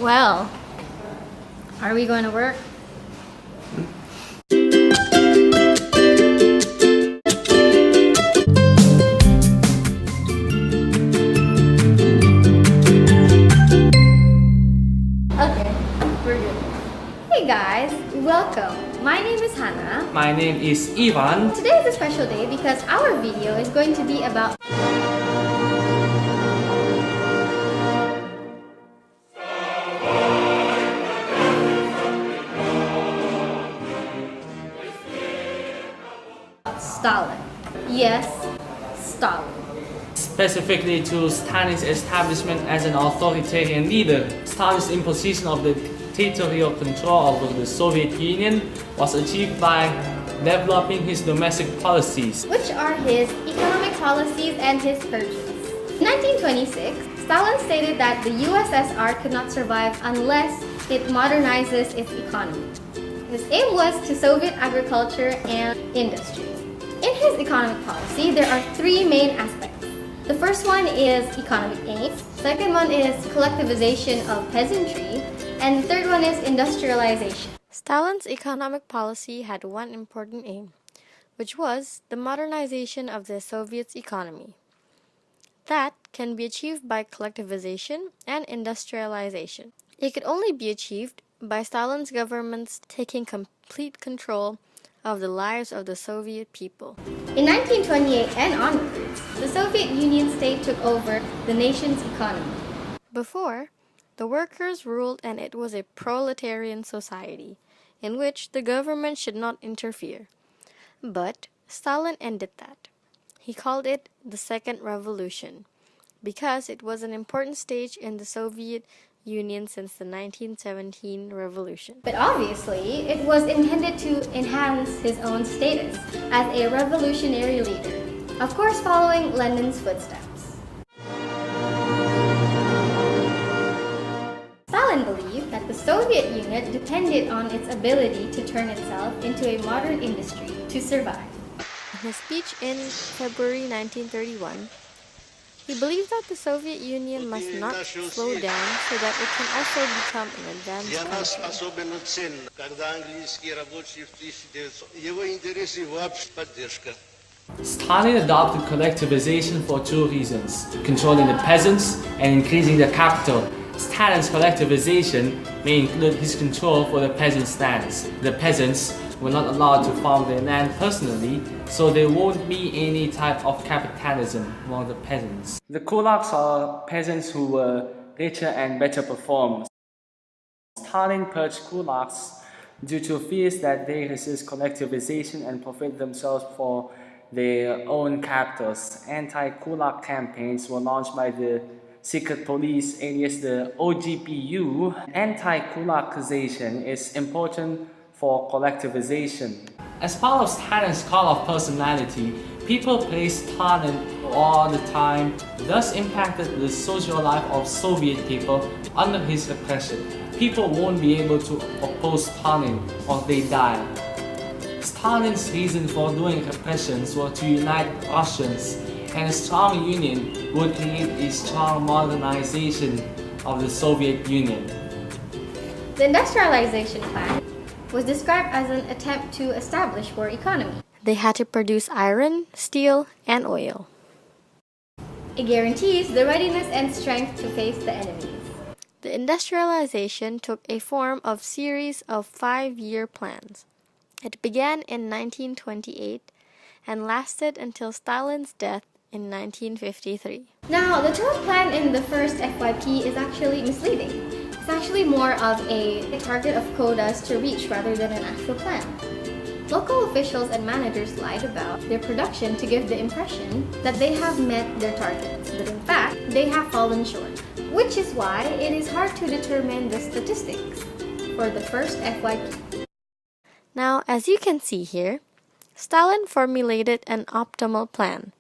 Well, are we going to work? Okay, we're good. Hey guys, welcome. My name is Hanna. My name is Ivan. Today is a special day because our video is going to be about Stalin. Yes, Stalin. Specifically to Stalin's establishment as an authoritarian leader. Stalin's imposition of the dictatorial control over the Soviet Union was achieved by developing his domestic policies, Which are his economic policies and his purges. In 1926, Stalin stated that the USSR could not survive unless it modernizes its economy. His aim was to Soviet agriculture and industry. In his economic policy, there are three main aspects. The first one is economic aim, second one is collectivization of peasantry, and the third one is industrialization. Stalin's economic policy had one important aim, which was the modernization of the Soviet's economy. That can be achieved by collectivization and industrialization. It could only be achieved by Stalin's governments taking complete control of the lives of the Soviet people. In 1928 and onwards, the Soviet Union state took over the nation's economy. Before, the workers ruled and it was a proletarian society in which the government should not interfere. But Stalin ended that. He called it the Second Revolution because it was an important stage in the Soviet Union since the 1917 revolution. But obviously, it was intended to enhance his own status as a revolutionary leader, of course following Lenin's footsteps. Stalin believed that the Soviet Union depended on its ability to turn itself into a modern industry to survive. In his speech in February 1931, he believed that the Soviet Union must not slow down so that it can also become an advanced country. Stalin adopted collectivization for two reasons: controlling the peasants and increasing the capital. Stalin's collectivization may include his control for the peasants' lands. The peasants were not allowed to farm their land personally, so there won't be any type of capitalism among the peasants. The kulaks are peasants who were richer and better performed. Stalin purged kulaks due to fears that they resist collectivization and profit themselves for their own capitals. Anti-kulak campaigns were launched by the secret police, alias the OGPU. Anti-kulakization is important for collectivization. As part of Stalin's cult of personality, people praised Stalin all the time, thus impacted the social life of Soviet people under his repression. People won't be able to oppose Stalin or they die. Stalin's reason for doing repressions was to unite Russians, and a strong union would create a strong modernization of the Soviet Union. The industrialization plan was described as an attempt to establish world economy. They had to produce iron, steel, and oil. It guarantees the readiness and strength to face the enemies. The industrialization took a form of series of 5-year plans. It began in 1928 and lasted until Stalin's death in 1953. Now, the total plan in the first FYP is actually misleading. It's actually more of a target of quotas to reach rather than an actual plan. Local officials and managers lied about their production to give the impression that they have met their targets, but in fact, they have fallen short, which is why it is hard to determine the statistics for the first FYP. Now, as you can see here, Stalin formulated an optimal plan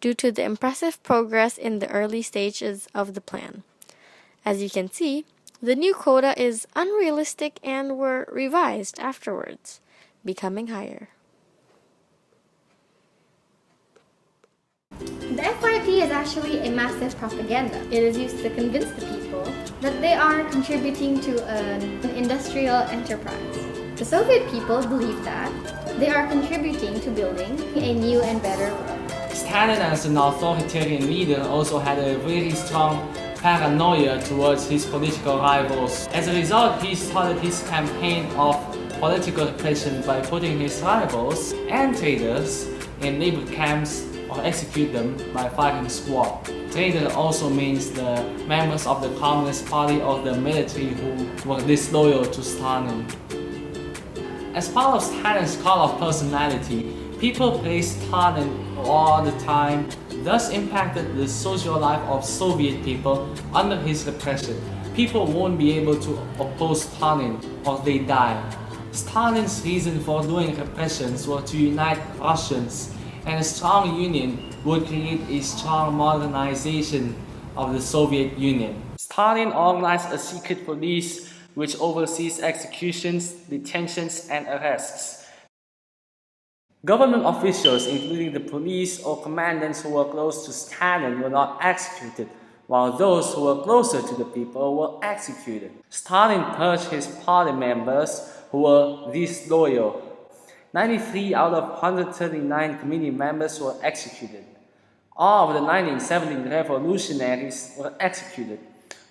due to the impressive progress in the early stages of the plan. As you can see, the new quota is unrealistic and were revised afterwards, becoming higher. The FYP is actually a massive propaganda. It is used to convince the people that they are contributing to an industrial enterprise. The Soviet people believe that they are contributing to building a new and better world. Stalin, as an authoritarian leader, also had a very strong paranoia towards his political rivals. As a result, he started his campaign of political repression by putting his rivals and traitors in labor camps or execute them by firing squad. Traitor also means the members of the Communist Party or the military who were disloyal to Stalin. As part of Stalin's cult of personality, people praised Stalin all the time, thus impacted the social life of Soviet people under his repression. People won't be able to oppose Stalin or they die. Stalin's reason for doing repressions was to unite Russians, and a strong union would create a strong modernization of the Soviet Union. Stalin organized a secret police which oversees executions, detentions, and arrests. Government officials, including the police or commandants who were close to Stalin, were not executed, while those who were closer to the people were executed. Stalin purged his party members who were disloyal. 93 out of 139 committee members were executed. All of the 1917 revolutionaries were executed,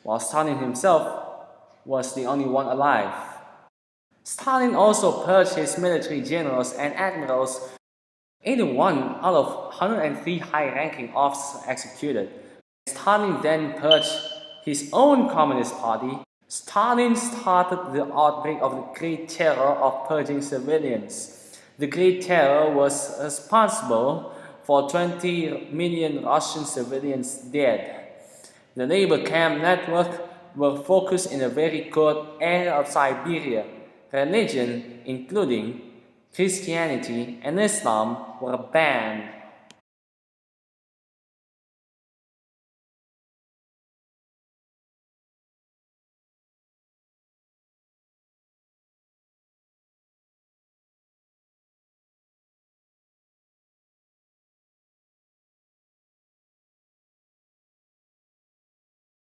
while Stalin himself was the only one alive. Stalin also purged his military generals and admirals. 81 out of 103 high-ranking officers were executed. Stalin then purged his own Communist Party. Stalin started the outbreak of the Great Terror of purging civilians. The Great Terror was responsible for 20 million Russian civilians dead. The labor camp network were focused in a very cold area of Siberia. Religion, including Christianity and Islam, were banned.